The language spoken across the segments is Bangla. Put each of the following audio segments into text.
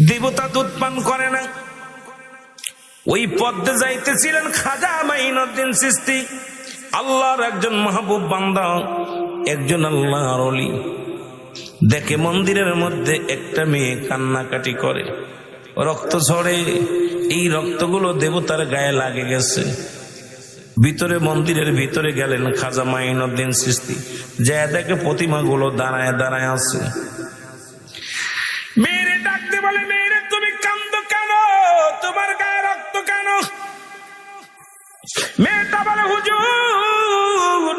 দেবতা দুধ পান করে না। ওই পথে যাইতেছিলেন খাজা মাইনুদ্দিন চিশতি, আল্লাহর একজন মাহবুব বান্দা, একজন আল্লাহর ওলি। দেখে মন্দিরের মধ্যে একটা মেয়ে কান্নাকাটি করে, রক্ত ঝরে। এই রক্তগুলো দেবতার গায়ে লাগে গেছে। ভিতরে, মন্দিরের ভিতরে গেলেন খাজা মাইনুদ্দিন চিশতি, যা দেখে প্রতিমাগুলো দাঁড়ায় দাঁড়ায় আছে। মেয়েরে ডাকতে বলে, মেয়েরে তুমি কান্দো কেন, তোমার গায়ে রক্ত কেন? মেয়েটা বলে, হুজুর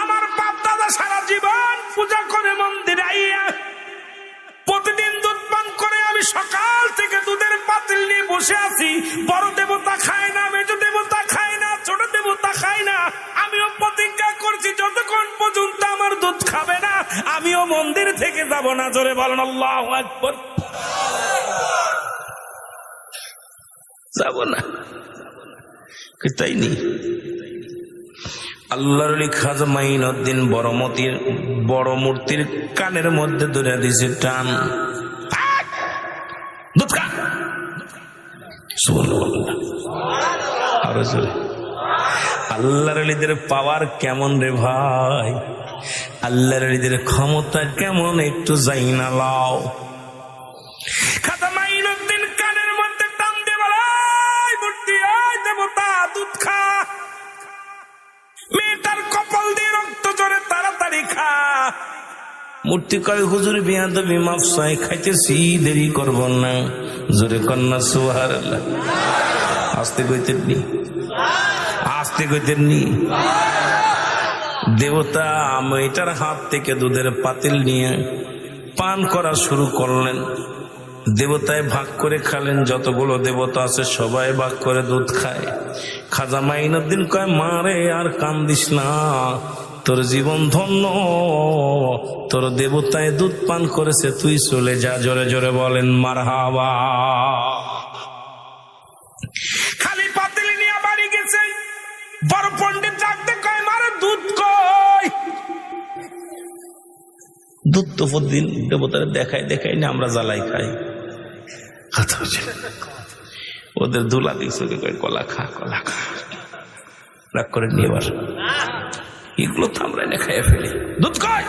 আমার বাপ দাদা সারা জীবন পূজা করে মন্দিরে আইয়া প্রতিদিন দুধ পান করে, আমি সকাল থেকে দুধের পাতিল নিয়ে বসে আছি। বড় দেবতা খায় না, মেজ দেবতা খায় না, ছোট দেবতা খায় না। আমিও প্রতিজ্ঞা করছি যতক্ষণ পর্যন্ত আমার দুধ খাবে না আমিও মন্দির থেকে যাব না। জোরে বলেন আল্লাহু আকবার। যাব না, তাই নি। আল্লাহর ওলি খাজা মাইনুদ্দিন বড় মূর্তির কানের মধ্যে ধরে দিয়েছে টান, দুধ খা। আরো জোরে। আল্লাহর ওলিদের পাওয়ার কেমন রে ভাই, আল্লাহর ওলিদের ক্ষমতা কেমন একটু যাই না লাও। খাজা মাইনুদ্দিন কানের মধ্যে টান দিয়ে বলে, মূর্তি দেবতা দুধ খা। মেয়েটার কপাল দিয়ে রক্ত ঝরে, তাড়াতাড়ি খা। মূর্তি কয়, হুজুর বিয়াদবি মাফ চাই, খাইতেছি, দেরি করব না। জোরে কন্যা সুবহানাল্লাহ। আস্তে কইতেন নি, আস্তে কইতেন নি। দেবতা মেয়েটার হাত থেকে দুধের পাতিল নিয়ে পান করা শুরু করলেন। দেবতায় ভাগ করে খালেন, যতগুলো দেবতা আছে সবাই ভাগ করে দুধ খায়। খাজা মাইনুদ্দিন কয়, মারে আর কান্দিস না, তোর জীবন ধন্য, তোর দেবতায় দুধ পান করেছে, তুই চলে যা। জোরে জোরে বলেন মারহাবা। খালি পাতিল নিয়ে বাড়ি গেছে। বড় পণ্ডিত ডাকতে কয়, মারে দুধ কই? দুধ তো প্রতিদিন দেবতার দেখায় দেখায় না, আমরা জ্বালাই খাই। ওদের দুলা দিচ্ছে, কলা খা, কলা খা। রাগ করে নিয়ে এবার এগুলো তো আমরা এনে খাইয়ে ফেলি। দুধ কয়?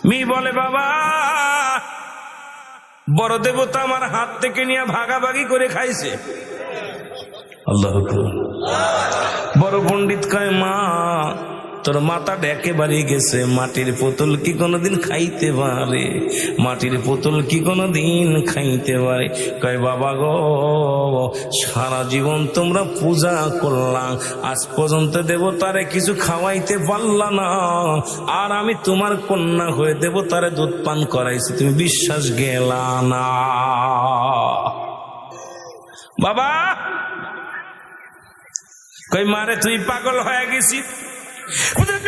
মেয়ে বলে, বাবা বড় দেবতা আমার হাত থেকে নিয়ে ভাগাভাগি করে খাইছে। আল্লাহ। বড় পণ্ডিত কয়, মা তোর মাথাটা একেবারে গেছে, মাটির পুতুল কি কোনোদিন খাইতে পারে? মাটির পুতুল কি কোনোদিন খাইতে পারে? কয়, বাবা গো সারা জীবন তোমরা পূজা করলাম, আজ পর্যন্ত দেবতারে কিছু খাওয়াইতে পারলা না, আর আমি তোমার কন্যা হয়ে দেবতারে দুধ পান করাইছি, তুমি বিশ্বাস গেলা না? বাবা কই, মারে তুই পাগল হয়ে গেছিস?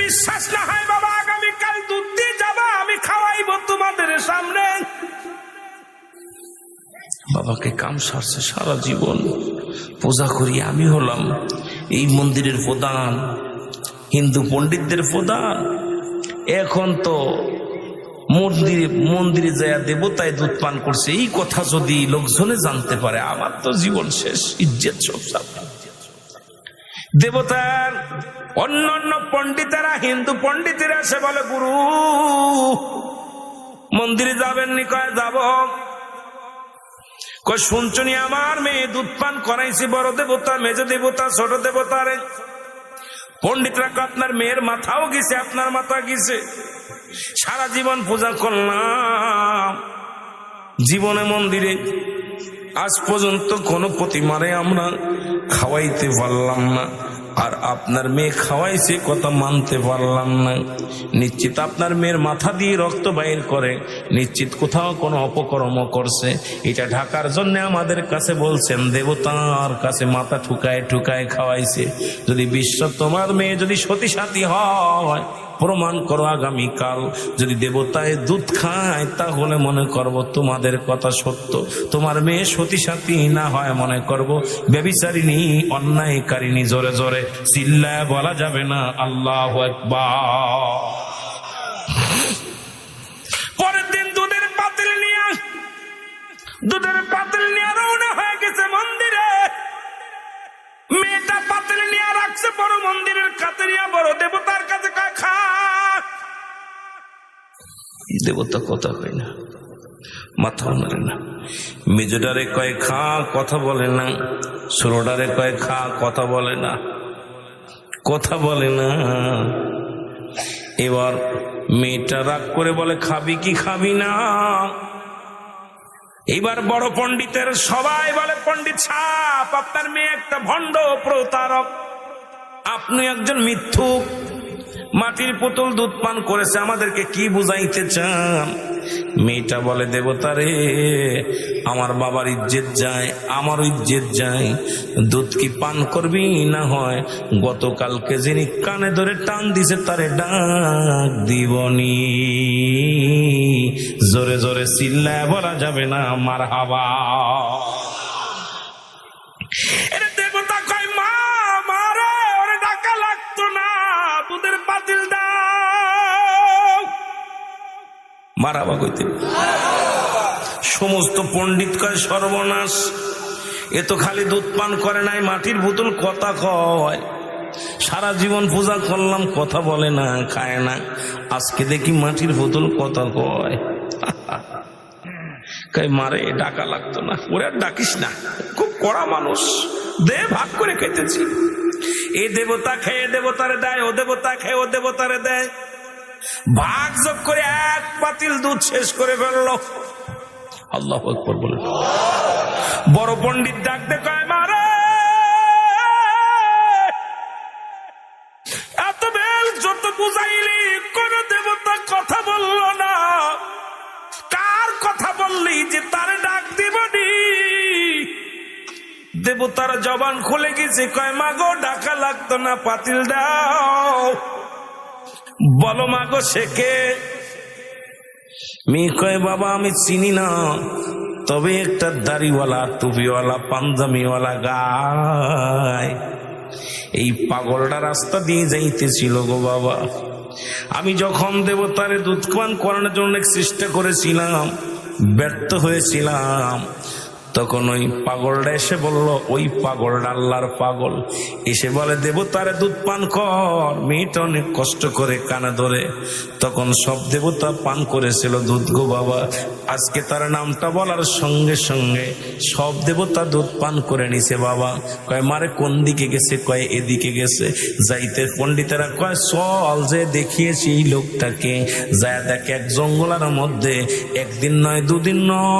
বিশ্বাস না হয় বাবা, আগামীকাল দুধ দিয়ে যাবা, আমি খাওয়াইব তোমাদের সামনে। বাবাকে কাম সারছে, সারা জীবন পূজা করি, আমি হলাম এই মন্দিরের প্রধান, হিন্দু পণ্ডিতদের প্রধান। এখন তো মন্দিরে যায় দেবতায় দুধ পান করছে, এই কথা যদি লোকজনে জানতে পারে আমার তো জীবন শেষ, ইজ্জত সব যাবে। দেবতার অন্যান্য পণ্ডিতেরা, হিন্দু পণ্ডিতেরা সে বলে, গুরু মন্দিরে যাবেন নি? কয়, যাব। কয়, শুনছনি আমার মেয়ে দুধ পান করাইছি, বড় দেবতা, মেজ দেবতা, ছোট দেবতারে। পণ্ডিতরা কয়, আপনার মেয়ের মাথাও গেছে, আপনার মাথা গেছে, সারা জীবন পূজা করলাম, জীবনে মন্দিরে আজ পর্যন্ত কোন প্রতিমারে আমরা খাওয়াইতে পারলাম না, আর আপনার মেয়ে খাওয়াইছে কথা মানতে পারলাম না। নিশ্চিত আপনার মেয়ের মাথা দিয়ে রক্ত বাইর করে, নিশ্চিত কোথাও কোনো অপকর্ম করছে। এটা ঢাকার জন্য আমাদের কাছে বলছেন, দেবতার কাছে মাথা ঠুকায় ঠুকায় খাওয়াইছে। যদি বিশ্বাস, তোমার মেয়ে যদি সতী সাথী হয়, প্রমাণ করো আগামীকাল যদি দেবতায় দুধ খায়, তাহলে মনে করব তোমাদের কথা সত্য। তোমার মেয়ে সতী সাথী না হয়, মনে করব ব্যভিচারিণী, অন্যায়কারিণী। জোরে জোরে চিল্লায় বলা যাবে না আল্লাহু আকবার। পরের দিন দুধের পাতিল নিয়ে দুধের পাতিল নিয়ে রওনা হয়ে গেছে মন্দিরে। মেয়েটা পাতিল নিয়ে রাখছে বড় মন্দিরের কাছে নিয়ে বড় দেবতার কাছে খা। দেবতা কথা কয় না, মাথা নাড়ে না। মেজোডারে কয় খা, কথা বলে না। ষোলোডারে কয় খা, কথা বলে না, কথা বলে না। এবার মেয়েটা রাগ করে বলে খাবি কি খাবি না। এবার বড় পণ্ডিতের সবাই বলে পণ্ডিত সাহেব, আপনার মেয়ে একটা ভণ্ড প্রতারক, আপনি একজন মিথ্যুক। মাটির পুতুল দুধ পান করেছে, আমাদেরকে কি বুঝাইতে চান? মেয়েটা বলে দেবতা রে, আমার বাবার ইজ্জত যায়, আমারও ইজ্জত যায়। দুধ কি পান করবি না হয় গতকালকে যিনি কানে ধরে টান দিছে তারে ডাক দিবনি। জোরে জোরে চিল্লায় বলা যাবে না মারহাবা। দেবতা কয় মা মারে, ওরে ডাকা লাগতো না, দুধের পাতিল দাও। মারাবা কইতে সমস্ত পণ্ডিত কয় সর্বনাশ, এ তো খালি দুধ পান করে নাই, মাটির বোতল কথা কয়। সারা জীবন পূজা করলাম, কথা বলে না, খায় না, আজকে দেখি মাটির বোতল কথা কয়। কয় মারে ডাকা লাগতো না, ওরে আর ডাকিস না, খুব কড়া মানুষ, দে ভাগ করে খেতেছি। এই দেবতা খেয়ে দেবতারে দেয়, ও দেবতা খেয়ে ও দেবতারে দেয়। ভাগ যোগ করে এক পাতিল দুধ শেষ করে ফেললো। আল্লাহু আকবার বলে বড় পণ্ডিত ডাকতে কয় মারে, এত বেল যত বুঝাইলি কোন দেবতা কথা বললো না, কার কথা বললি যে তারে ডাক দিবনি? দেবতার জবান খুলে গেছে, কয় মাগো ডাকা লাগতো না, পাতিল দাও। বলো মাগো শেখে। মেয়ে কয় বাবা আমি চিনি না, তবে একটা দাড়িওয়ালা টুপিওয়ালা পাঞ্জামিওয়ালা গায়, এই পাগলটা রাস্তা দিয়ে যাইতেছিল গো বাবা। আমি যখন দেবতারে দুধ পান করানোর জন্য চেষ্টা করেছিলাম, ব্যর্থ হয়েছিলাম, তখন ওই পাগলটা এসে বলল, ওই পাগলটা আল্লাহর পাগল, এসে বলে দেবতারে দুধ পান কর। মেয়েটা অনেক কষ্ট করে কানে ধরে, তখন সব দেবতা পান করেছিল দুধ গো বাবা। আজকে তার নামটা বলার সঙ্গে সঙ্গে সব দেবতা দুধ পান করে নিছে বাবা। কয় মারে কোন দিকে গেছে? কয় এদিকে গেছে। যাইতে পণ্ডিতেরা কয় চল যে দেখিয়েছি এই লোকটাকে, যায় দেখে এক জঙ্গলের মধ্যে একদিন নয় দুদিন নয়,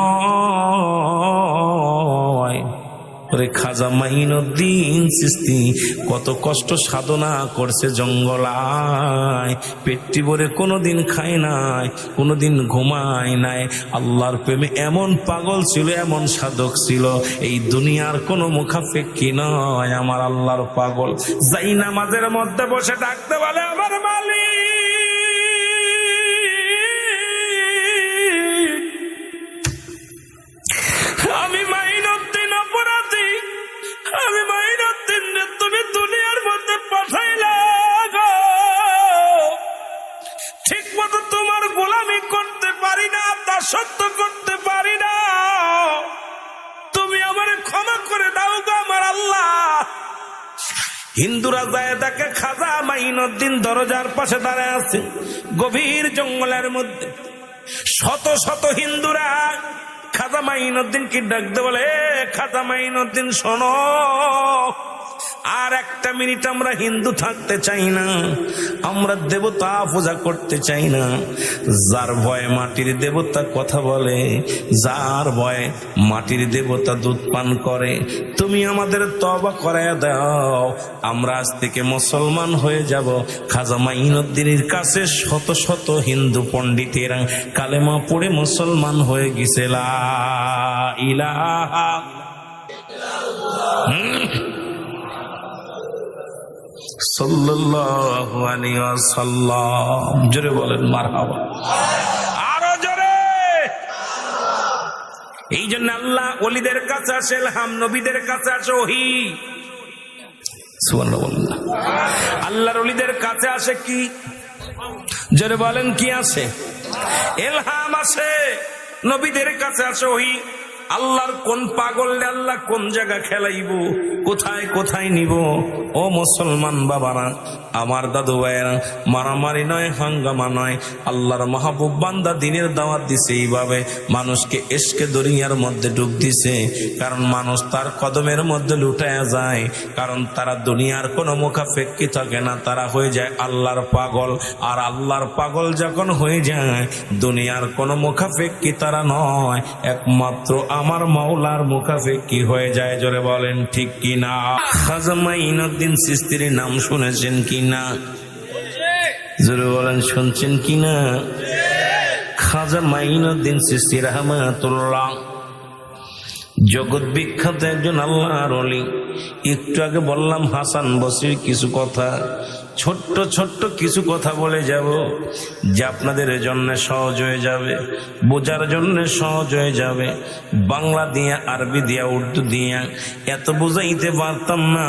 ওরে খাজা মাইনুদ্দিন চিশতি কত কষ্ট সাধনা করছে জঙ্গলায়, পেটটি ভরে কোনোদিন খায় নাই, কোনোদিন ঘুমায় নাই। আল্লাহর প্রেমে এমন পাগল ছিল, এমন সাধক ছিল, এই দুনিয়ার কোনো মুখাপেক্ষী নয় আমার আল্লাহর পাগল। যাই নামাজের মধ্যে বসে ডাকতে বলে আমার মালিক, আমি মাইনুদ্দিন অপরাধী, আমি মাইনুদ্দিন তুমি দুনিয়ার মধ্যে পাঠাইলা গো, ঠিক মতো তোমার গোলামি করতে পারি না, দাসত্ব করতে পারি না, তুমি আমার ক্ষমা করে দাও গো আমার আল্লাহ। হিন্দুরা যায় দেখে খাজা মাইনুদ্দিন দরজার পাশে দাঁড়ায় আছে গভীর জঙ্গলের মধ্যে। শত শত হিন্দুরা খাজা মাইনুদ্দিনকে ডাকতে বলে, খাজা মাইনুদ্দিন শোনো, আর একটা মিনিট আমরা হিন্দু থাকতে চাই না, আমরা দেবতা পূজা করতে চাই না। যার ভয়ে মাটির দেবতা কথা বলে, যার ভয়ে মাটির দেবতা দুধ পান করে, তুমি আমাদের তওবা করায়া দাও, আমরা আজ থেকে মুসলমান হয়ে যাব। খাজা মাইনুদ্দিনের কাছে শত শত হিন্দু পণ্ডিতেরা কালেমা পড়ে মুসলমান হয়ে গেছে। লা ইলাহা সাল্লাল্লাহু আলাইহি ওয়াসাল্লাম। জোরে বলেন মারহাবা, আরো জোরে। এই জন্য আল্লাহ ওলিদের কাছে আসে ইলহাম, নবীদের কাছে আসে ওহী। সুবহানাল্লাহ বলেন না। আল্লাহর ওলিদের কাছে আসে কি? জোরে বলেন কি আসে? ইলহাম আসে। নবীদের কাছে আসে ওহী। আল্লাহর কোন পাগলরে আল্লাহ কোন জায়গা খেলাইব, কোথায় কোথায় নিব। ও মুসলমান বাবারা, আমার দাদু ভাইয়েরা, মারামারি নয়, হাঙ্গামা নয়, আল্লাহর মাহবুব বান্দা দিনের দাওয়াত দিছে এইভাবে, মানুষকে ইশকে দুনিয়ার মধ্যে ডুব দিছে। কারণ মানুষ তার কদমের মধ্যে লুটায়া যায়, কারণ তারা দুনিয়ার কোনো মুখাপেক্ষী থাকে না, তারা হয়ে যায় আল্লাহর পাগল। আর আল্লাহর পাগল যখন হয়ে যায়, দুনিয়ার কোনো মুখাপেক্ষী তারা নয়, একমাত্র আমার মাওলার মুখাপেক্ষী হয়ে যায়। জোরে বলেন ঠিক কিনা? খাজা মাইনুদ্দিন চিশতির নাম শুনেছেন কিনা? জোরে বলেন শুনছেন কিনা? খাজা মাইনুদ্দিন চিশতি রাহমাতুল্লাহ জগৎ বিখ্যাত একজন আল্লাহর ওলি। একটু আগে বললাম হাসান বসরির কিছু কথা, ছোট্ট ছোট্ট কিছু কথা বলে যাব, যে আপনাদের জন্য সহজ হয়ে যাবে, বোঝার জন্য সহজ হয়ে যাবে। বাংলা দিয়া, আরবি দিয়া, উর্দু দিয়া এত বুঝাইতে পারতাম না,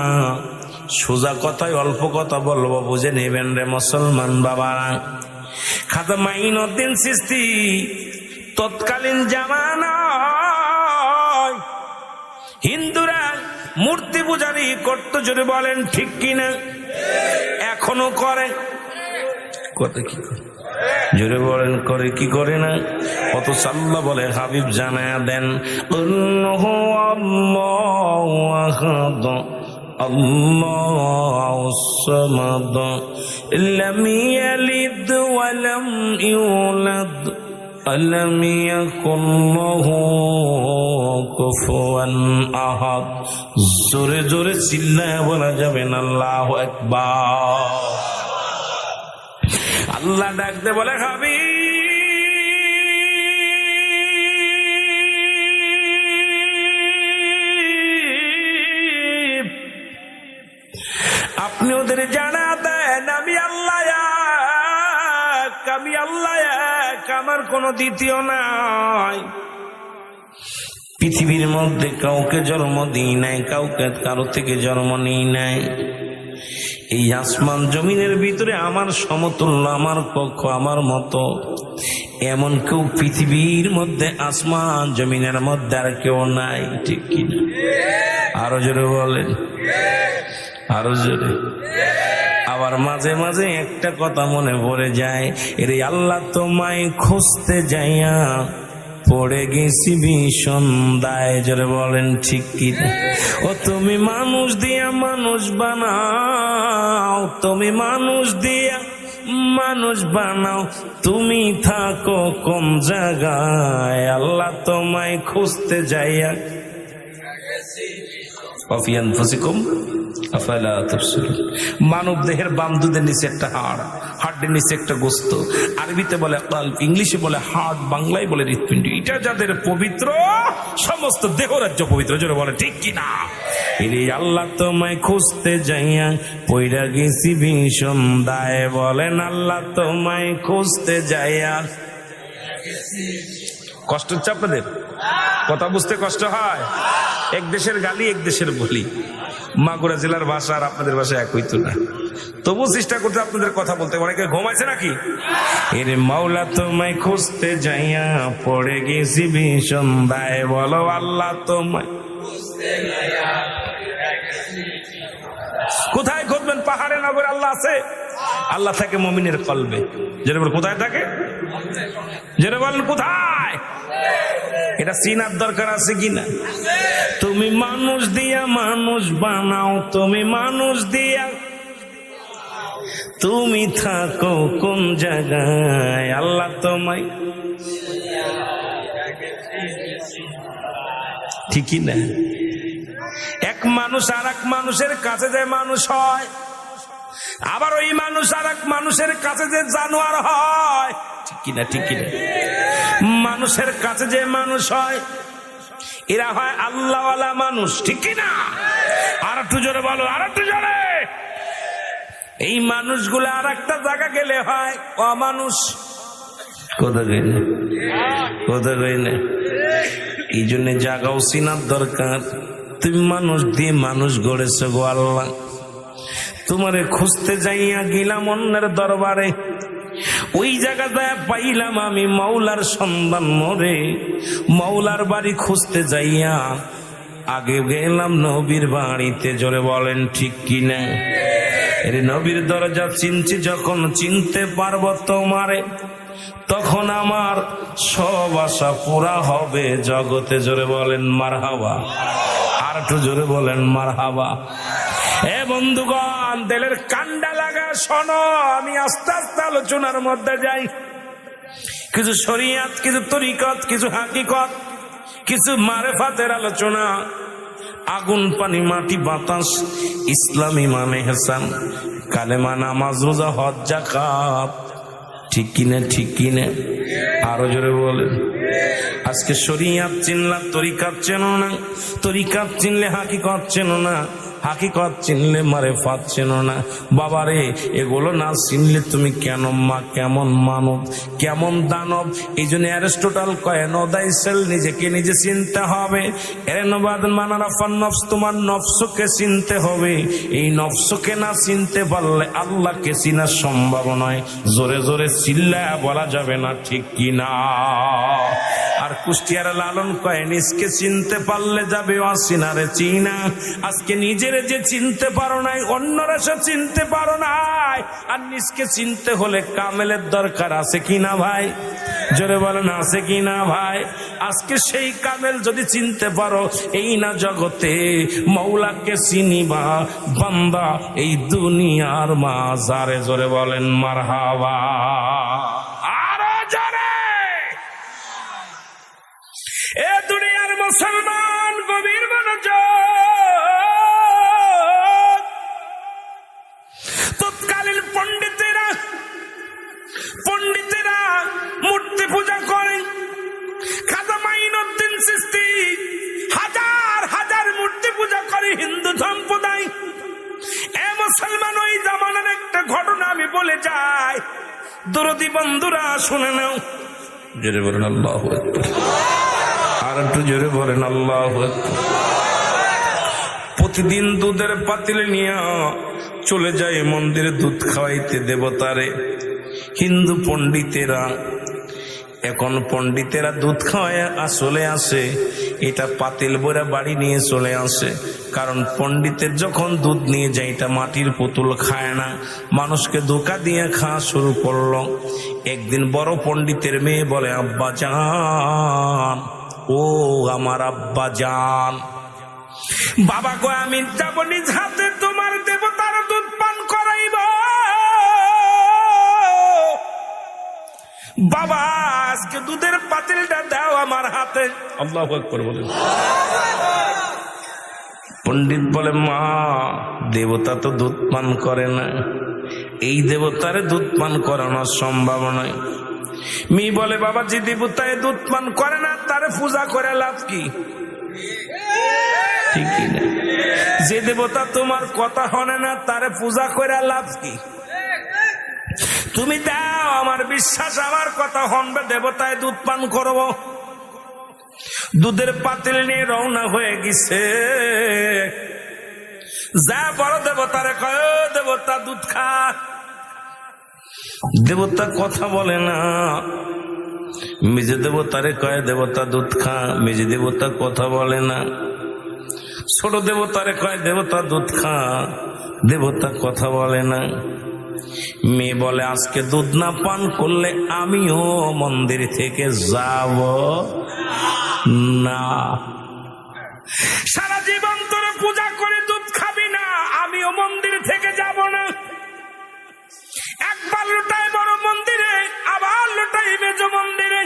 সোজা কথায় অল্প কথা বলবো, বুঝে নেবেন রে মুসলমান বাবারা। খাজা মাইনুদ্দিন চিশতি তৎকালীন জামানায় হিন্দুরা মূর্তি পূজারি করতো। জোরে বলেন ঠিক কিনা? এখনো করে। কথা কি করে? জোরে বলেন করে কি করে না? কত সাল্লাহ বলে হাবিব জানায়া দেন, আল্লাহু আল্লাহু আহাদ আল্লাহুস সামাদ লাম ইয়ালিদ ওয়া লাম ইউলাদ আলম ইয়াকুন লাহু কুফুয়ান আহাদ। জোরে জোরে চিল্লায় বলা যাবে না আল্লাহু আকবার। আল্লাহ ডাকতে বলে, হাবিব আপনি ওদের জানা দেন আমি আল্লাহ এক, আমি আল্লাহ এক, আমার কোনো দ্বিতীয় নাই। পৃথিবীর মধ্যে কাউকে জন্ম দিই নাই, কাউকে কারো থেকে জন্ম নিই নাই। এই আসমান জমিনের ভিতরে আমার সমতুল্য, আমার পক্ষ, আমার মতো এমন কেউ পৃথিবীর মধ্যে, আসমান জমিনের মধ্যে আর কেউ নাই। ঠিক কিনা? আরো জোরে বলেন, আরো জোরে। আবার মাঝে মাঝে একটা কথা মনে পড়ে যায়, এরে আল্লাহ তোমায় খুঁজতে যাইয়া পড়ে গেছি ভীষণ দায়। জোরে বলেন ঠিক কিনা? ও তুমি মানুষ দিয়া মানুষ বানাও, তুমি মানুষ দিয়া মানুষ বানাও, তুমি থাকো কোন জায়গায়? আল্লাহ তোমায় খুঁজতে যাইয়া মানব দেহের বাম দুধের নিচে একটা হাড়, হাড়ের নিচে একটা গোস্ত, আরবিতে বলে কাল্ব, ইংলিশে বলে হার্ট, বাংলায় বলে হৃৎপিণ্ড। এটা যাদের পবিত্র, সমস্ত দেহ রাজ্য পবিত্র। জোরে বলে ঠিক কিনা? এরে আল্লাহ তোমায় খুঁজতে যাইয়া পইরা গেছি ভীষণ দায়। বলেন আল্লাহ তোমায় খুঁজতে যাইয়া। কষ্ট হচ্ছে আপনাদের? কথা বুঝতে কষ্ট হয়? এক দেশের গালি এক দেশের বলি, মাগুরা জেলার ভাষা আর আপনাদের ভাষা এক হইতো না, তবু চেষ্টা করতে আপনাদের কথা বলতে। অনেকে ঘুমাইছে নাকি? এরে মাওলা তোমায় খুঁজতে যাইয়া পড়ে গেছি ভীষণ দায়। বলো আল্লাহ তোমায় কোথায় খুঁজবেন? পাহাড়ে নগরে আল্লাহ আছে? আল্লাহ থাকে মুমিনের কলবে। যেটা বল কোথায় থাকে? যেটা বলেন কোথায়? এটা চিনার দরকার আছে কিনা? তুমি মানুষ দিয়া মানুষ বানাও, তুমি মানুষ দিয়া তুমি থাকো কোন জায়গায়? আল্লাহ তোমায়। ঠিকই না? এক মানুষ আর এক মানুষের কাছে যে মানুষ হয়, আবার ওই মানুষ আর এক মানুষের কাছে যে জানোয়ার হয়। ঠিক কিনা? ঠিক কিনা? মানুষের কাছে যে মানুষ হয়, এরা হয় আল্লাহওয়ালা মানুষ। ঠিক কিনা? আর একটু জোরে বলো, আর একটু জোরে। এই মানুষগুলো আর একটা জায়গা গেলে হয় অমানুষ। কোথা গই না, কোথা গই না। এই জন্য জাগাও চিনার দরকার। তুমি মানুষ দিয়ে মানুষ গড়েছ গো আল্লাহ। তোমারে খুঁজতে যাইয়া গেলাম অন্যের দরবারে, ওই জায়গায় পাইলাম আমি মাওলার সন্ধান মরে, মাওলার বাড়ি খুঁজতে যাইয়া আগে গেলাম নবীর বাড়িতে। জোরে বলেন ঠিক কিনা? এর নবীর দরজা চিনছি যখন, চিনতে পারবো তোমারে, তখন আমার সব আশা পুরা হবে জগতে। জোরে বলেন মারহাবা। আর একটু জোরে বলেন মারহাবা। এ বন্ধুগণ, দিলের কান্ডা লাগা শোনো, আমি আস্তে আস্তে আলোচনার মধ্যে যাই। কিছু শরিয়াত, কিছু তরিকত, কিছু হাকিকত, কিছু মারেফাতের আলোচনা। আগুন পানি মাটি বাতাস, ইসলামী মানে হেসান, কালেমা নামাজ রোজা হজ যাকাত। ঠিক কিনা? ঠিক কিনা? আরো জোরে বলেন। আজকে শরিয়াত চিনলা, তরিকাত চেনো না, তরিকাত চিনলে হাকিকত চেনো না, হাকিকত চিনলে মারেফাত চেনো না। বাবারে, এগুলো না চিনলে তুমি কেন মা, কেমন মানব, কেমন দানব। এই জন্য অ্যারিস্টটল কয় নো দাই সেল, নিজেকে নিজে চিনতে হবে। তোমার নফসকে চিনতে হবে। এই নফসকে না চিনতে পারলে আল্লাহকে চিনা সম্ভব নয়। জোরে জোরে চিল্লায়া বলা যাবে না, ঠিক কিনা? আর কুষ্টিয়ার লালন কয় নিজকে চিনতে পারলে যাবে অচিনারে চিনা। আজকে নিজের যে চিনতে পারো নাই, অন্যরা সে চিনতে পারো নাই। আর নিজকে চিনতে হলে কামেলের দরকার আছে কিনা ভাই? জোরে বলেন আছে কিনা ভাই? আজকে সেই কামেল যদি চিনতে পারো, এই না জগতে মৌলাকে চিনিবা বান্দা এই দুনিয়ার মাজারে। জোরে বলেন মারহাবা। আরো জোরে। এ দুনিয়ার মুসলমান গভীর মনোযোগ। তৎকালীন পণ্ডিতেরা মূর্তি পূজা করে। খাজা মাইনুদ্দিন চিশতি হাজার হাজার মূর্তি পূজা করে হিন্দু সম্প্রদায়। এ মুসলমান, ওই জামানার একটা ঘটনা আমি বলে যাই, দরদি বন্ধুরা শুনে নাও। জোরে বলেন আল্লাহু আকবার। আর একটু জোরে বলেন আল্লাহু আকবার। প্রতিদিন দুধের পাতিলে নিয়ে চলে যায় মন্দিরে দুধ খাওয়াইতে দেবতারে হিন্দু পণ্ডিতেরা। এখন পণ্ডিতেরা দুধ খাওয়ায় চলে আসে, এটা পাতিল বইরা বাড়ি নিয়ে চলে আসে। কারণ পণ্ডিতের যখন দুধ নিয়ে যায়, এটা মাটির পুতুল খায় না, মানুষকে ধোঁকা দিয়ে খাওয়া শুরু করলো। একদিন বড় পণ্ডিতের মেয়ে বলে, আব্বা জান, ও আমার আব্বা জান। বাবা কয়, আমি যাব নিজ হাতে তোমার দেবতার দুধ পান করাইব। বাবা, আজকে দুধের পাতিলটা দাও আমার হাতে। আল্লাহু আকবার বলেন। পণ্ডিত বলে, মা, দেবতা তো দুধ পান করে না, এই দেবতারে দুধ পান করানো সম্ভব নয়। মেয়ে বলে, বাবা, যে দেবতায় দুধ পান করে না তারে পূজা করে লাভ কি? ঠিক না? যে দেবতা তোমার কথা হনে না তারে পূজা করে লাভ কি? তুমি দাও, আমার বিশ্বাস আমার কথা হনবে, দেবতায় দুধ পান করব। দুধের পাতিল নিয়ে রওনা হয়ে গেছে। যা বড় দেবতারে কয়, দেবতা দুধ খা। দেবতা কথা বলে না। মেজে দেবতারে কয়, দেবতা দুধ খা। মেজে দেবতা কথা বলে না। ছোট দেবতারে কয়, দেবতা দুধ খা। দেবতা কথা বলে না। মেয়ে বলে, আজকে দুধ না পান করলে আমিও মন্দির থেকে যাব না। সারা জীবন তোরে পূজা করে দুধ খাবি না, আমিও মন্দির থেকে যাব না। একবার লুটাই বড় মন্দিরে, আবার লুটাই মেজ মন্দিরে,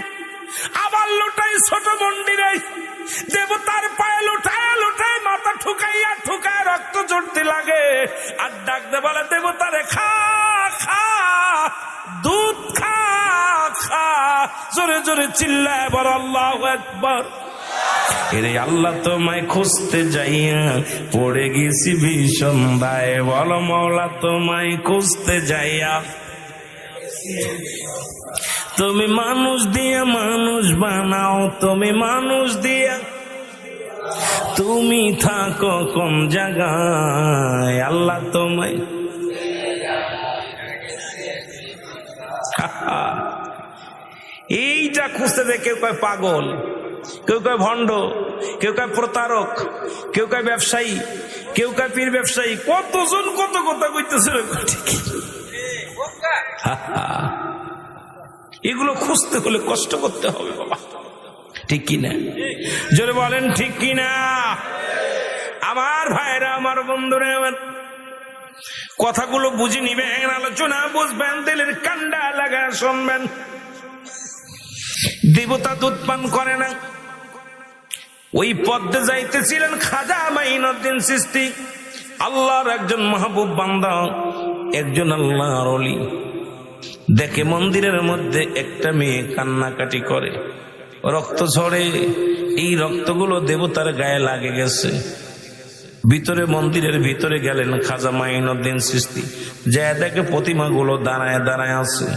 আবার লুটাই ছোট মন্দিরে। দেবতার পায়ে লুটায় লুটায় মাথা ঠুকাইয়া ঠুকায় রক্ত জড়তে লাগে। আর ডাক দে বলে, দেবতারে খা খা, দুধ খা খা। জোরে জোরে চিল্লায় বড় আল্লাহু আকবার। এরে আল্লাহ তোমায় খুঁজতে যাইয়া পড়ে গেছি ভীষণ দায়। বলো মওলা তোমায় খুঁজতে যাইয়া। তুমি মানুষ দিয়া মানুষ বানাও, তুমি মানুষ দিয়া তুমি থাকো কোন জায়গায়? আল্লাহ তোমায় এইটা খুঁজতে যে কেউ কয় পাগল, কেউ কয় ভণ্ড, কেউ কয় প্রতারক, কেউ কয় ব্যবসায়ী, কেউ কয় পীর ব্যবসায়ী, কতজন কত কথা কইতেছে। এগুলো খুঁজতে হলে কষ্ট করতে হবে বাবা, ঠিক কিনা? জোরে বলেন ঠিক কিনা? আমার ভাইরা, আমার বন্ধুরা, আমার কথাগুলো বুঝে নিবেন, আলোচনা বুঝবেন, দিলের কান্ডা লাগা শুনবেন। দেবতা দুধ পান করে না, ওই পদ্মে যাইতেছিলেন খাজা মাইনুদ্দিন চিশতি, আল্লাহর একজন মাহবুব বান্দা, একজন আল্লাহর ওলি। দেখে মন্দিরের মধ্যে একটা মেয়ে কান্নাকাটি করে, রক্ত ঝরে। এই রক্তগুলো দেবতার গায়ে লাগে গেছে। ভিতরে, মন্দিরের ভিতরে গেলেন খাজা মাইনুদ্দিন চিশতি, যা দেখে প্রতিমাগুলো দাঁড়ায় দাঁড়ায় আছে।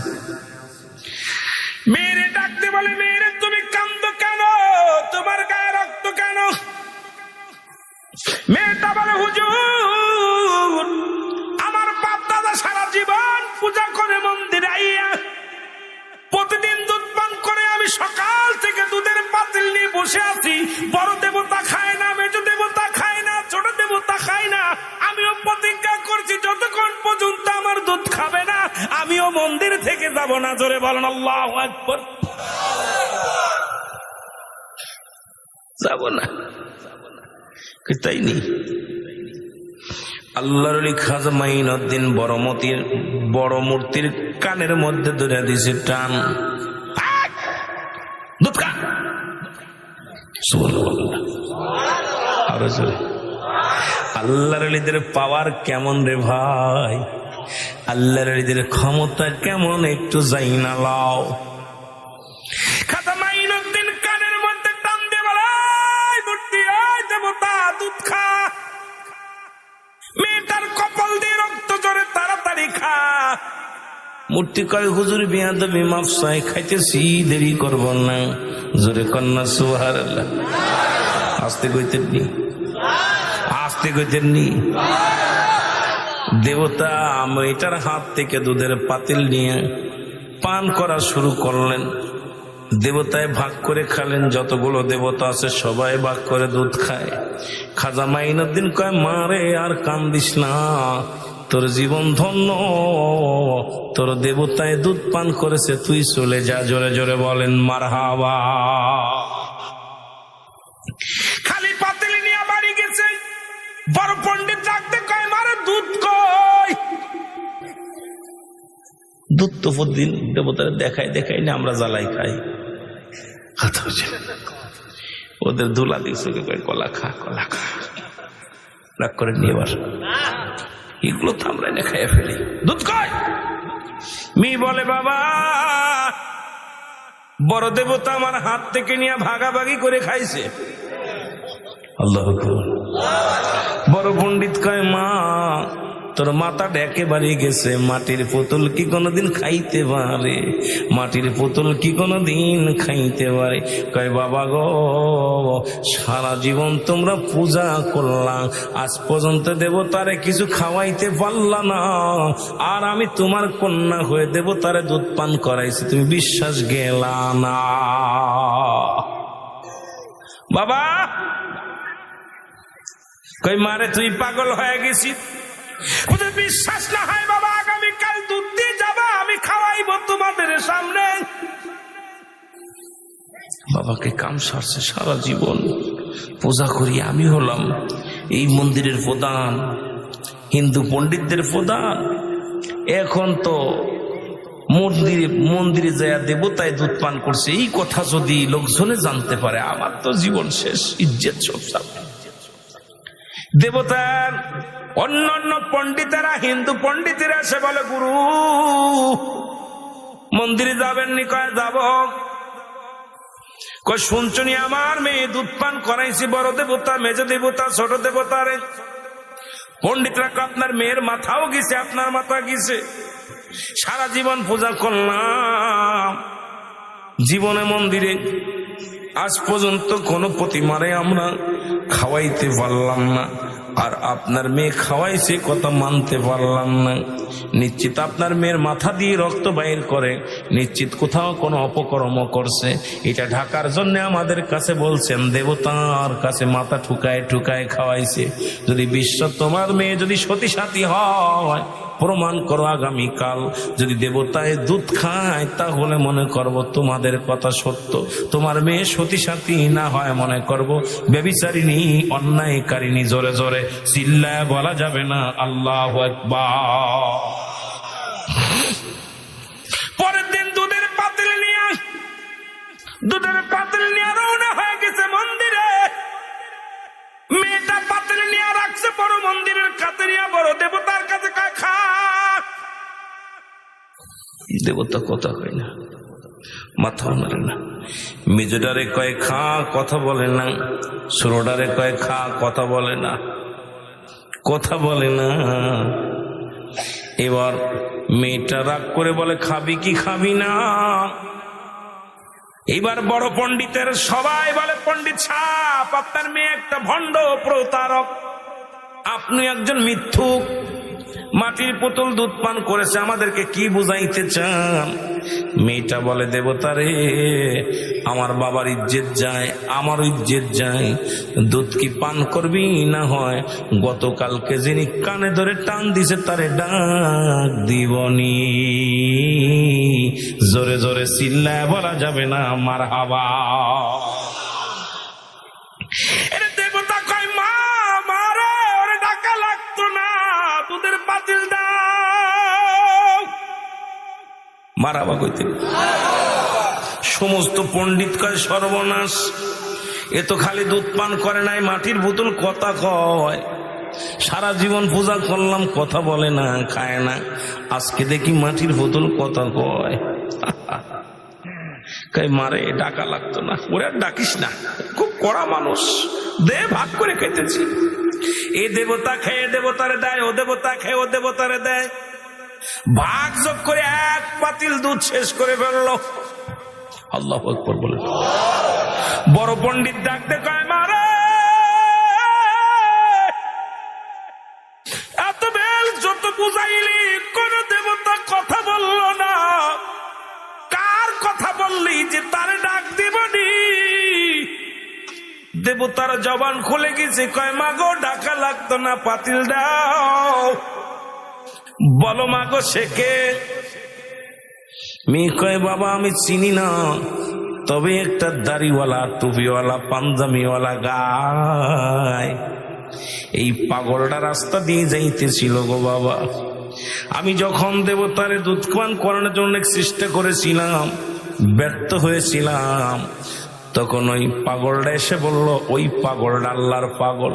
মেয়েরে ডাকতে বলে, মেয়েরে তুমি কান্দো কেন? তোমার গায়ে রক্ত কেন? মেয়েটা বলে, হুজুর, আমার বাপ দাদা সারা জীবন পূজা করে মন্দিরে আইয়া প্রতিদিন দুধ পান করে, আমি সকাল থেকে দুধের পাতিল নিয়ে বসে আছি। বড় দেবতা খায় না, মেজ দেবতা খায় না, ছোট দেবতা খায় না। আমিও প্রতিজ্ঞা করছি যতক্ষণ পর্যন্ত আমার দুধ খাবে না, আমিও মন্দির থেকে যাব না। জোরে বলেন আল্লাহু আকবার। যাব না, তাই নি? আল্লাহর ওলি খাজা মাইনুদ্দিন বড় মূর্তির কানের মধ্যে ধরে দিছে টান, দুধ খা। আরো জোরে। আল্লাহর ওলিদের পাওয়ার কেমন রে ভাই, আল্লাহর ওলিদের ক্ষমতা কেমন, একটু যাই না লাও। খাজা মাইনুদ্দিন কানের মধ্যে টান দিয়ে বলে, মূর্তি, দেবতা, দুধ খা। মেয়েটার কপাল দিয়ে রক্ত ঝরে, তাড়াতাড়ি খা। মূর্তি কয়, হুজুর বিয়াদবি মাফ চাই, খাইতেছি, দেরি করব না। জোরে কন্যা সুবহানাল্লাহ। আস্তে কইতেন নি, আস্তে কইতেন নি। দেবতা মেয়েটার হাত থেকে দুধের পাতিল নিয়ে পান করা শুরু করলেন। দেবতায় ভাগ করে খালেন, যতগুলো দেবতা আছে সবাই ভাগ করে দুধ খায়। খাজা মাইনুদ্দিন কয়, মারে আর কান্দিস না, তোর জীবন ধন্য, তোর দেবতায় দুধ পান করেছে, তুই চলে যা। জোরে জোরে বলেন মারহাবা। খালি পাতিল নিয়ে বাড়ি গেছে। বড় পণ্ডিত ডাকতে কয়, মারে দুধ কই? দুধ তো প্রতিদিন দেবতারা দেখাই না, আমরা জ্বালাই খাই। ওদের ধুলা দিয়েছে, কলা খা, কলা খা। রাগ করে নিয়ে এবার এগুলো তো আমরা এনে খাইয়া ফেলি। দুধ কয়? মি বলে, বাবা, বড় দেবতা আমার হাত থেকে নিয়ে ভাগাভাগি করে খাইছে। আল্লাহু আকবার। বড় পণ্ডিত কয়, মা, তোর মাথাটা একেবারে গেছে। মাটির পুতুল কি কোনোদিন খাইতে পারে? মাটির পুতুল কি কোনোদিন খাইতে পারে? কয়, বাবা গো, সারা জীবন তোমরা পূজা করলাম, আজ পর্যন্ত দেবতারে কিছু খাওয়াইতে পারলা না, আর আমি তোমার কন্যা হয়ে দেবতারে দুধ পান করাইছি, তুমি বিশ্বাস গেলা না। বাবা কই, মারে তুই পাগল হয়ে গেছিস? ওদের বিশ্বাস না হয় বাবা, আগামীকাল দুধ দিয়ে যাবা, আমি খাওয়াইব তোমাদের সামনে। বাবাকে কাম সারছে, সারা জীবন পূজা করি, আমি হলাম এই মন্দিরের প্রধান, হিন্দু পণ্ডিতদের প্রধান। এখন তো মন্দিরে যায় দেবতায় দুধ পান করছে, এই কথা যদি লোকজনে জানতে পারে, আমার তো জীবন শেষ, ইজ্জত সব যাবে। দেবতার অন্যান্য পণ্ডিতেরা, হিন্দু পণ্ডিতেরা এসে বলে, গুরু মন্দিরে যাবেন নি? কয়, যাব। কয়, শুনছনি আমার মেয়ে দুধ পান করাইছি, বড় দেবতা, মেজ দেবতা, ছোট দেবতারে। পণ্ডিতরা আপনার মেয়ের মাথাও গেছে, আপনার মাথা গেছে, সারা জীবন পূজা করলাম, জীবনে মন্দিরে আজ পর্যন্ত কোন প্রতিমারে আমরা খাওয়াইতে পারলাম না। আর আপনার মেয়ে খাওয়াইছে কথা মানতে পারলাম না। নিশ্চিত আপনার মেয়ের মাথা দিয়ে রক্ত বাইর করে, নিশ্চিত কোথাও কোনো অপকর্ম করছে। এটা ঢাকার জন্য আমাদের কাছে বলছেন দেবতার কাছে মাথা ঠুকায় ঠুকায় খাওয়াইছে। যদি বিশ্ব তোমার মেয়ে যদি সতী সাথী হয়, প্রমাণ করো আগামীকাল। যদি দেবতায় দুধ খায় তাহলে মনে করব তোমাদের কথা সত্য। তোমার মেয়ে সতী সাথী না হয় মনে করব ব্যভিচারিণী, অন্যায়কারিণী। জোরে জোরে চিল্লায় বলা যাবে না আল্লাহু আকবার। পরের দিন দুধের পাতিল নিয়ে রওনা হয়ে গেছে মন্দিরে। মেয়েটা পাতিল নিয়ে রাখছে বড় মন্দিরের কাছে নিয়ে বড় দেবতার কাছে খা। দেবতা কথা কয় না, মাথা নাড়ে না। মেজোডারে কয় খা, কথা বলে না। ছোটডারে কয় খা, কথা বলে না, কথা বলে না। এবার মেয়েটা রাগ করে বলে খাবি কি খাবি না। এবার বড় পণ্ডিতের সবাই বলে পণ্ডিত সাহেব আপনার মেয়ে একটা ভণ্ড প্রতারক, আপনি একজন মিথ্যুক। মাটির পুতুল দুধ পান করেছে, আমাদেরকে কি বুঝাইতে চান? মেয়েটা বলে দেবতারে আমার বাবার ইজ্জত যায়, আমার ইজ্জত যায়। দুধ কি পান করবি না হয় গতকালকে যিনি কানে ধরে টান দিছে তারে ডাক দিবনি। জোরে জোরে চিল্লায় বলা যাবে না মারহাবা। দেবতা কয় মা মারে, ওরে ডাকা লাগতো না, দুধের পাতিল দাও। মারাবা কইতে সমস্ত পণ্ডিত কয় সর্বনাশ, এ তো খালি দুধ পান করে নাই, মাটির বোতল কথা কয়। সারা জীবন পূজা করলাম, কথা বলে না, খায় না, আজকে দেখি মাটির বোতল কথা কয়। মারে ডাকা লাগতো না, ওরে আর ডাকিস না, খুব কড়া মানুষ, দে ভাগ করে খেতেছি। এ দেবতা খেয়ে দেবতারে দেয়, ও দেবতা খেয়ে ও দেবতারে দেয়। ভাগ যোগ করে এক পাতিল দুধ শেষ করে ফেললো। আল্লাহু আকবার বলে বড় পণ্ডিত ডাকতে কয় মারে এত বেল যত বুঝাইলি কোন দেবতা কথা বলল না, কার কথা বললি যে তারে ডাক দিবনি? দেবতার জবান খুলে গেছে, কয় মাগো ডাকা লাগতো না, পাতিল দাও। বলো মাগো শেখে। মেয়ে কয় বাবা আমি চিনি না, তবে একটা দাড়িওয়ালা টুপিওয়ালা পাঞ্জাবিওয়ালা গায়, এই পাগলটা রাস্তা দিয়ে যাইতেছিল গো বাবা। আমি যখন দেবতারে দুধ পান করানোর জন্য চেষ্টা করেছিলাম, ব্যর্থ হয়েছিলাম, তখন ওই পাগলটা এসে বলল, ওই পাগলটা আল্লাহর পাগল,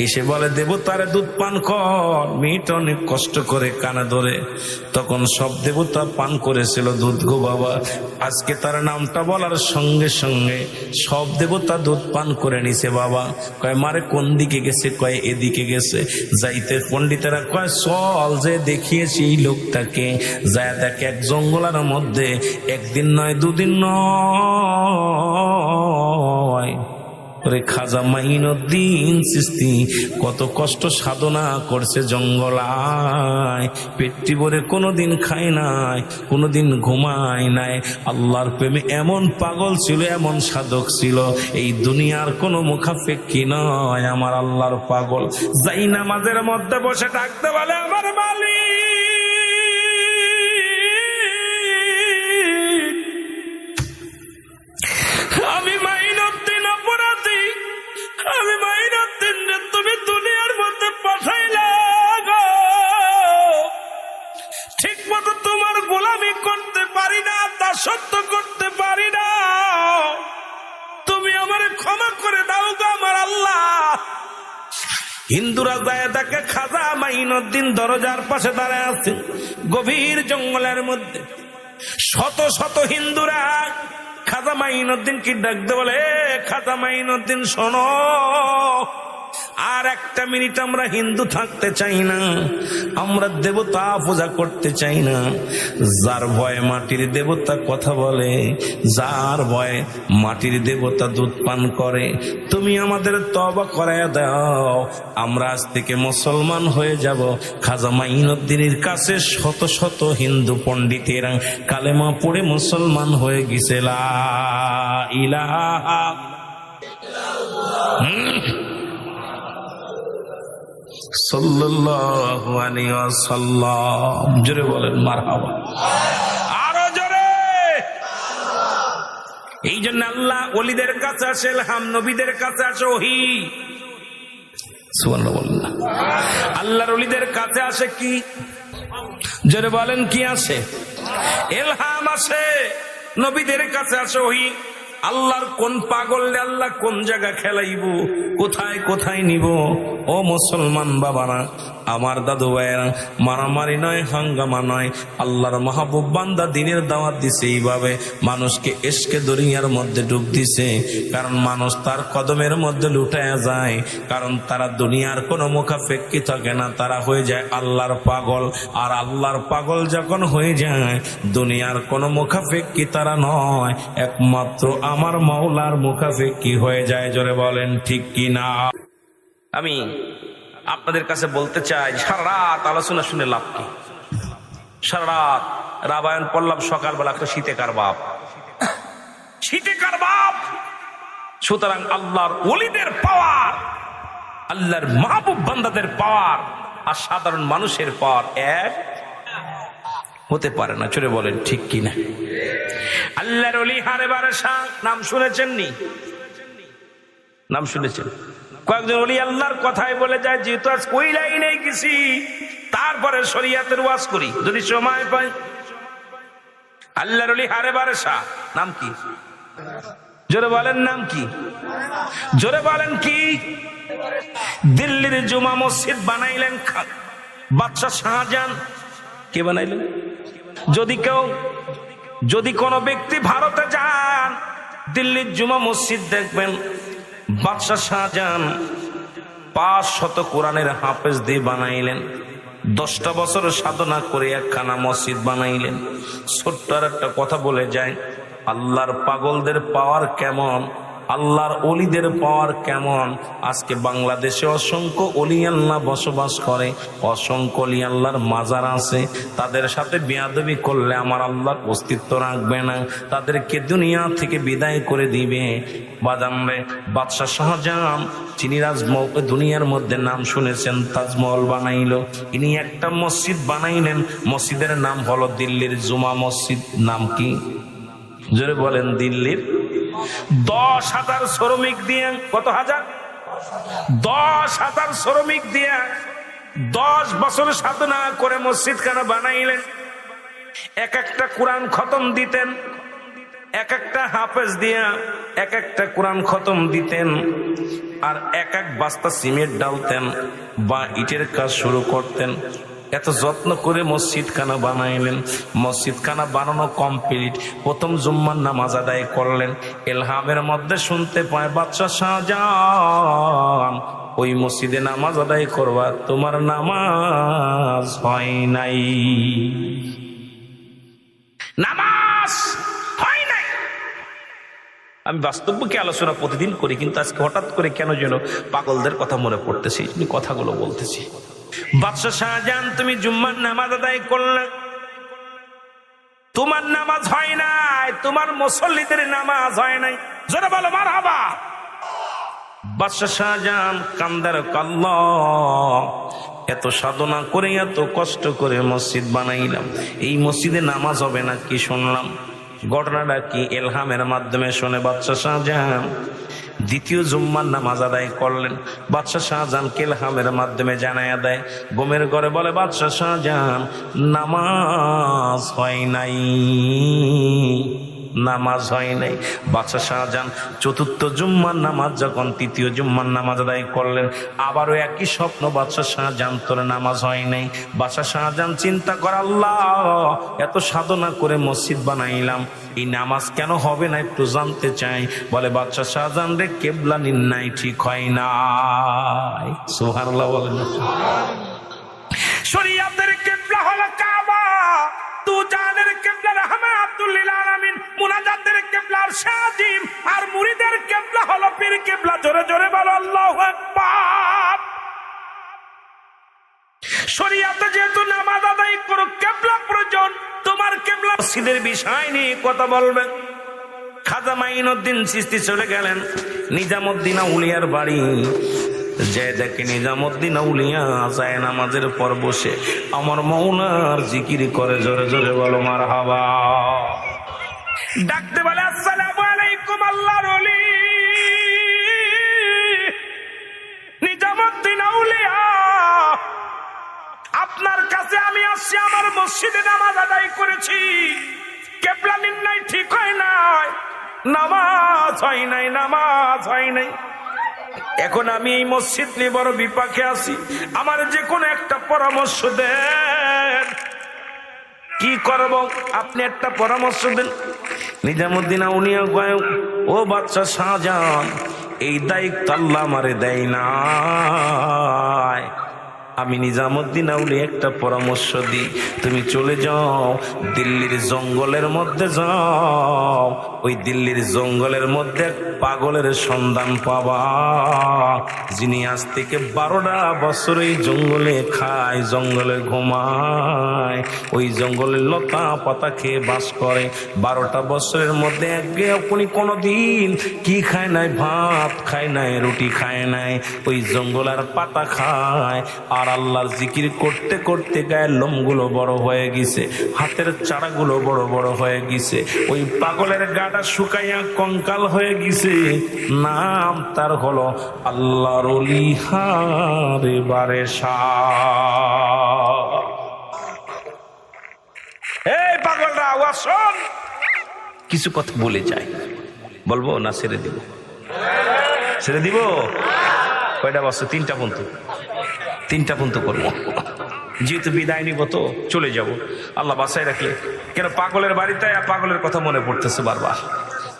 এসে বলে দেবতারে দুধ পান কর। মেয়েটা অনেক কষ্ট করে কানে ধরে, তখন সব দেবতা পান করেছিল দুধ গো বাবা। আজকে তার নামটা বলার সঙ্গে সঙ্গে সব দেবতা দুধ পান করে নিছে বাবা। কয় মারে কোন দিকে গেছে? কয় এদিকে গেছে। যাইতে পণ্ডিতেরা কয় চল যে দেখিয়েছি এই লোকটাকে, যায় দেখে এক জঙ্গলের মধ্যে একদিন নয় দুদিন নয়, খাজা মাইনুদ্দিন চিশতি কত কষ্ট সাধনা করছে জঙ্গলায়, পেটটি ভরে কোনোদিন খায় নাই, কোনোদিন ঘুমায় নাই। আল্লাহর প্রেমে এমন পাগল ছিল, এমন সাধক ছিল, এই দুনিয়ার কোনো মুখাপেক্ষী নয় আমার আল্লাহর পাগল। যাই নামাজের মধ্যে বসে ডাকতে বলে আমার মালিক, আমি মাইনুদ্দিন অপরাধী, আমি মাইনুদ্দিন তুমি দুনিয়ার মধ্যে পাঠাইলা গো, ঠিক মতো তোমার গোলামি করতে পারি না, দাসত্ব করতে পারি না, তুমি আমারে ক্ষমা করে দাও গো আমার আল্লাহ। হিন্দুরা যায় তাকে খাজা মাইনুদ্দিন দরজার পাশে দাঁড়ায় আছে গভীর জঙ্গলের মধ্যে। শত শত হিন্দুরা খাজা মাইনুদ্দিন কি ডাকতে বলে, খাজা মাইনুদ্দিন শোনো, আর একটা মিনিট আমরা হিন্দু থাকতে চাই না, আমরা দেবতা পূজা করতে চাই না। যার ভয়ে মাটির দেবতা কথা বলে, যার ভয়ে মাটির দেবতা দুধ পান করে, তুমি আমাদের তওবা করায় দাও, আমরা আজ থেকে মুসলমান হয়ে যাব। খাজা মাইনুদ্দিনের কাছে শত শত হিন্দু পণ্ডিতেরা কালেমা পড়ে মুসলমান হয়ে গেছে। লা ইলাহা সাল্লাল্লাহু আলাইহি ওয়াসাল্লাম। জোরে বলেন মারহাবা, আরো জোরে। এই জন্য আল্লাহ ওলিদের কাছে আসে ইলহাম, নবীদের কাছে আসে ওহী। সুবহানাল্লাহ বলেন না। আল্লাহর ওলিদের কাছে আসে কি? জোরে বলেন কি আসে? ইলহাম আসে। নবীদের কাছে আসে ওহী। আল্লাহর কোন পাগল আল্লাহ কোন জায়গা খেলাইব, কোথায় কোথায় নিব? ও মুসলমান বাবারা, আমার দাদু ভাইয়েরা, মারামারি নয়, হাঙ্গামা নয়। আল্লাহর মাহবুব বান্দা দিনের দাওয়াত দিছে এইভাবে, মানুষকে ইশকে দুনিয়ার মধ্যে ডুব দিছে। কারণ মানুষ তার কদমের মধ্যে লুটায়া যায়, কারণ তারা দুনিয়ার কোনো মুখাপেক্ষী থাকে না, তারা হয়ে যায় আল্লাহর পাগল। আর আল্লাহর পাগল যখন হয়ে যায়, দুনিয়ার কোনো মুখাপেক্ষী তারা নয়, একমাত্র আমার মাওলার মুখাপেক্ষী হয়ে যায়। জোরে বলেন ঠিক কি না? আমি আপনাদের কাছে বলতে চাই, সারা রাত আলোচনা শুনে লাভ কি? সারা রাত রামায়ণ পড়লাম, সকালবেলা একটা শীতে কার বাপ, শীতে কার বাপ। সুতরাং আল্লাহর ওলিদের পাওয়ার, আল্লাহর মাহবুব বান্দাদের পাওয়ার আর সাধারণ মানুষের পাওয়ার এক হতে পারে না। চলে বলেন ঠিক কিনা? আল্লাহর ওলি হারে বারেশা নাম শুনেছেন নি? নাম শুনেছেন? কয়েকজন ওলি আল্লাহর কথাই বলে যায়, যেহেতু আজ কই লাইনে গেছি, তারপরে শরিয়াতের ওয়াজ করি যদি সময় পাই। আল্লাহর ওলি হারে বারেশা নাম কি? জোরে বলেন নাম কি? জোরে বলেন কি? দিল্লির জুমা মসজিদ বানাইলেন বাদশাহ শাহজাহান। কে বানাইলেন? যদি কোনো ব্যক্তি ভারতে যান, দিল্লির জুমা মসজিদ দেখবেন বাদশাহ শাহজাহান 500 কোরআনের হাফেজ দিয়ে বানাইলেন। 10টা বছর সাধনা করে একখানা মসজিদ বানাইলেন। ছোট্ট আর একটা কথা বলে যায়, আল্লাহর পাগলদের পাওয়ার কেমন, আল্লাহর ওলিদের পাওয়ার কেমন। আজকে বাংলাদেশে অসংখ্য ওলি আল্লাহ বসবাস করে, অসংখ্য ওলি আল্লাহর মাজার আছে। তাদের সাথে বেয়াদবি করলে আমার আল্লাহর অস্তিত্ব রাখবে না, তাদেরকে দুনিয়া থেকে বিদায় করে দিবে। বাদামরে বাদশাহ শাহজাহান যিনি দুনিয়ার মধ্যে নাম শুনেছেন, তাজমহল বানাইল। ইনি একটা মসজিদ বানাইলেন, মসজিদের নাম হলো দিল্লির জুমা মসজিদ। নাম কি? জোরে বলেন। দিল্লির 10,000 শ্রমিক দিয়ে, কত হাজার? 10,000 শ্রমিক দিয়ে 10 বছর সাধনা করে মসজিদ খানা বানাইলেন। এক একটা কোরআন খতম দিতেন, এক একটা হাফেজ দিয়া এক একটা কোরআন খতম দিতেন, আর এক এক বস্তা সিমেন্ট ডালতেন বা ইটের কাজ শুরু করতেন। এত যত্ন করে মসজিদ খানা বানাইলেন। মসজিদ খানা বানানো কমপ্লিট, প্রথম জুম্মার নামাজ আদায় করলেন। ইলহামের মধ্যে শুনতে পায় বাদশাহ শাহজাহান, ওই মসজিদে নামাজ আদায় করবা, তোমার নামাজ হয় নাই, নামাজ হয় নাই। আমি বাস্তবকে আলোচনা প্রতিদিন করি, কিন্তু আজকে হঠাৎ করে কেন যেন পাগলদের কথা মনে পড়তেছে, এই কথাগুলো বলতেছি। বাদশাহ শাহজাহান, তুমি জুম্মার নামাজ আদায় করলে, তোমার নামাজ হয় নাই, তোমার মুসল্লিদের নামাজ হয় নাই। জোরে বলো মারহাবা। বাদশাহ শাহজাহান কান্দার আল্লাহ, এত সাধনা করে এত কষ্ট করে মসজিদ বানাইলাম, এই মসজিদে নামাজ হবে না কি শুনলাম। ঘটনাটা কি? ইলহামের মাধ্যমে শুনে বাদশাহ শাহজাহান দ্বিতীয় জুম্মার নামাজ আদায় করলেন। বাদশাহ শাহজাহান ইলহামের মাধ্যমে জানায়া দেয়, ঘুমের ঘরে বলে বাদশাহ শাহজাহান নামাজ হয় নাই। নামাজ হয় নাই। বাদশাহ শাহজাহান চতুর্থ জুম্মার নামাজ যখন তৃতীয় জুম্মার নামাজ আদায় করলেন, আবারও একই স্বপ্ন বাদশাহ শাহজাহান, তোর নামাজ হয় নাই। বাদশাহ শাহজাহান চিন্তা করে, আল্লাহ এত সাধনা করে মসজিদ বানাইলাম, এই নামাজ কেন হবে না একটু জানতে চাই। বলে বাদশাহ শাহজাহান রে, কেবলা নির্ণয় ঠিক হয় নাই। সুবহানাল্লাহ বলেন। শরীয়তের কিবলা হলো কাবা, তুজানের কিবলা রাহমাতুল লিল আলামিন, মুনাজাতের কিবলা আরশাদিম, আর মুরিদের কিবলা হলো পীর কিবলা। জোরে জোরে বলো আল্লাহু আকবার। শরীয়তে যেহেতু নামাজ আদায় করো কিবলা প্রয়োজন, তোমার কিবলা মসজিদের বিষয় নিয়ে কথা বলবেন। খাজা মাইনুদ্দিন চিশতি চলে গেলেন নিজামুদ্দিন আউলিয়ার বাড়ি। যে দেখে নিজামুদ্দিন আউলিয়া যায় নামাজের পর বসে আমার মৌলার জিকির করে। জোরে জোরে বলো মারহাবা। ডাকতে বলে, আসসালামু আলাইকুম আল্লাহর ওলি। নিজামুদ্দিন আউলিয়া, আপনার কাছে আমি আসছি, আমার মসজিদে নামাজ আদায় করেছি, কিবলা নির্ণয় ঠিক হয় নাই, নামাজ হয় নাই, নামাজ হয় নাই। এখন আমি এই মসজিদ নিয়ে বড় বিপাকে আছি, আমার যে কোনো একটা পরামর্শ দেন, কি করব আপনি একটা পরামর্শ দেন। নিজামুদ্দিন আউলিয়া কয়, ও বাদশাহ শাহজাহান, এই দায়িত্ব আল্লাহ আমারে দেয় না। আমি নিজামুদ্দিন আউলিয়া একটা পরামর্শ দিই, তুমি চলে যাও দিল্লির জঙ্গলের মধ্যে যাও, ওই দিল্লির জঙ্গলের মধ্যে পাগলের সন্ধান পাবা, যিনি আজ থেকে 12টা বছর এই জঙ্গলে খায়, জঙ্গলে ঘুমায়, ওই জঙ্গলের লতা পাতা খেয়ে বাস করে। 12টা বছরের মধ্যে আপনি কোনোদিন কি খায় নাই, ভাত খায় নাই, রুটি খায় নাই, ওই জঙ্গল আর পাতা খায়। আর আল্লাহর জিকির করতে করতে গায়ের লোমগুলো বড় হয়ে গেছে, হাতের চারাগুলো বড় বড় হয়ে গেছে, ওই পাগলের গাটা শুকাইয়া কঙ্কাল হয়ে গেছে। নাম তার হলো আল্লাহর ওলি হারে বারে শাহ। এই পাগলরা আওয়াজ শোন, কিছু কথা বলে যায়, বলবো না ছেড়ে দিব? ছেড়ে দিব? কয়টা বছর? 3টা পর্যন্ত, 3টা পর্যন্ত করবো, যেহেতু বিদায় নিব তো চলে যাব, আল্লাহ বাসায় রাখলে। কেন পাগলের বাড়িতে পাগলের কথা মনে পড়তেছে বারবার।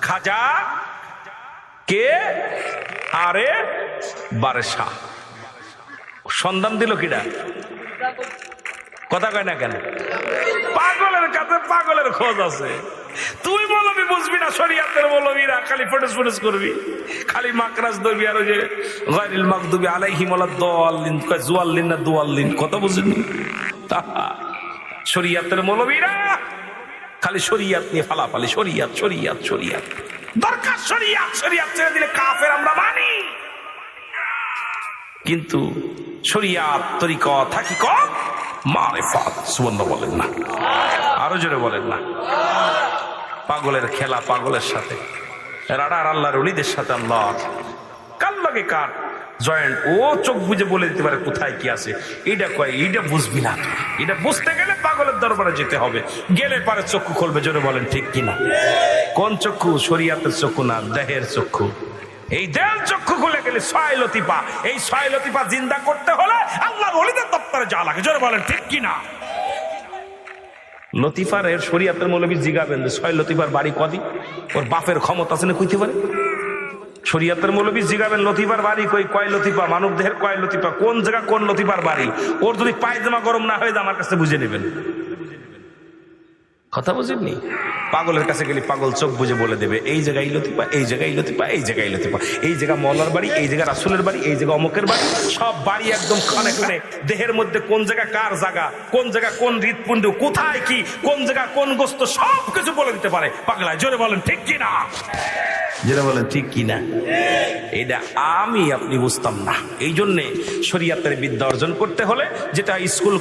খাজা কে? আরে বারে শাহ। সন্ধান দিল কিডা? কথা কয় না কেন? পাগলের কাছে পাগলের খোঁজ আছে। তুই মৌলবি বুঝবি না, শরীয়তের মৌলবিরা খালি ফটোস ফটোস করবি, খালি মাকরাজ ধরবি, আর ওই যে গায়রুল মাগদুবি আলাইহিম ওয়ালাদ-দাল্লিন, জুয়াল্লিন না দুয়াল্লিন, কথা বুঝিনি। শরীয়তের মৌলবিরা খালি শরীয়ত নিয়ে ফালাফালি, শরীয়ত শরীয়ত শরীয়ত, দরকার শরীয়ত, শরীয়ত ছেড়ে দিলে কাফের আমরা মানি। কিন্তু শরীয়ত তরিকত হাকিকত মারিফাত, সুবহানাল্লাহ বলেন না? আরো জোরে বলেন না? পাগলের খেলা পাগলের সাথে, রাডার আল্লাহর ওলিদের সাথে আল্লাহ কার লাগে কার জয়েন্ট, ও চোখ বুঝে বলে দিতে পারে কোথায় কি আছে। এইটা কয়, এইটা বুঝবি না, এটা বুঝতে গেলে পাগলের দরবারে যেতে হবে, গেলে পারে চক্ষু খুলবে। জোরে বলেন ঠিক কিনা? কোন চক্ষু? শরীয়তের চক্ষু না, দেহের চক্ষু। এই দেহের চক্ষু খুলে গেলে 6 লতিফা, এই 6 লতিফা জিন্দা করতে হলে আল্লাহর ওলিদের দপ্তরে যাওয়া লাগে। জোরে বলেন ঠিক কিনা? লতিফার এর শরীয়তের মৌলবী জিগাবেন 6 লতিফার বাড়ি কদি, ওর বাপের ক্ষমতা আছে না কইতে পারে? শরীয়তের মৌলবী জিগাবেন লতিফার বাড়ি কই, কয় লতিফা, মানব দেহের কয় লতিফা, কোন জায়গা কোন লতিফার বাড়ি। ওর যদি পায়জামা গরম না হয়ে যায় আমার কাছে বুঝে নেবেন। কথা বুঝেননি? পাগলের কাছে গেলে পাগল চোখ বুঝে বলে দেবে এই জায়গায় লতিফা, এই জায়গায় লতিফা, এই জায়গায় লতিফা, এই জায়গা মৌলার বাড়ি, এই জায়গা রাসূলের বাড়ি, এই জায়গা অমুকের বাড়ি, সব বাড়ি একদম খানে খানে, দেহের মধ্যে কোন জায়গা কার জায়গা, কোন জায়গা কোন হৃৎপিণ্ড, কোথায় কি, কোন জায়গা কোন গোস্ত, সব কিছু বলে দিতে পারে পাগলায়। জোরে বলেন ঠিক কিনা? যেটা বলেন ঠিক কিনা? এটা আমি আপনি বুঝতাম না। এই জন্যে শরীয়তের বিদ্যা অর্জন করতে হলে যেটা স্কুল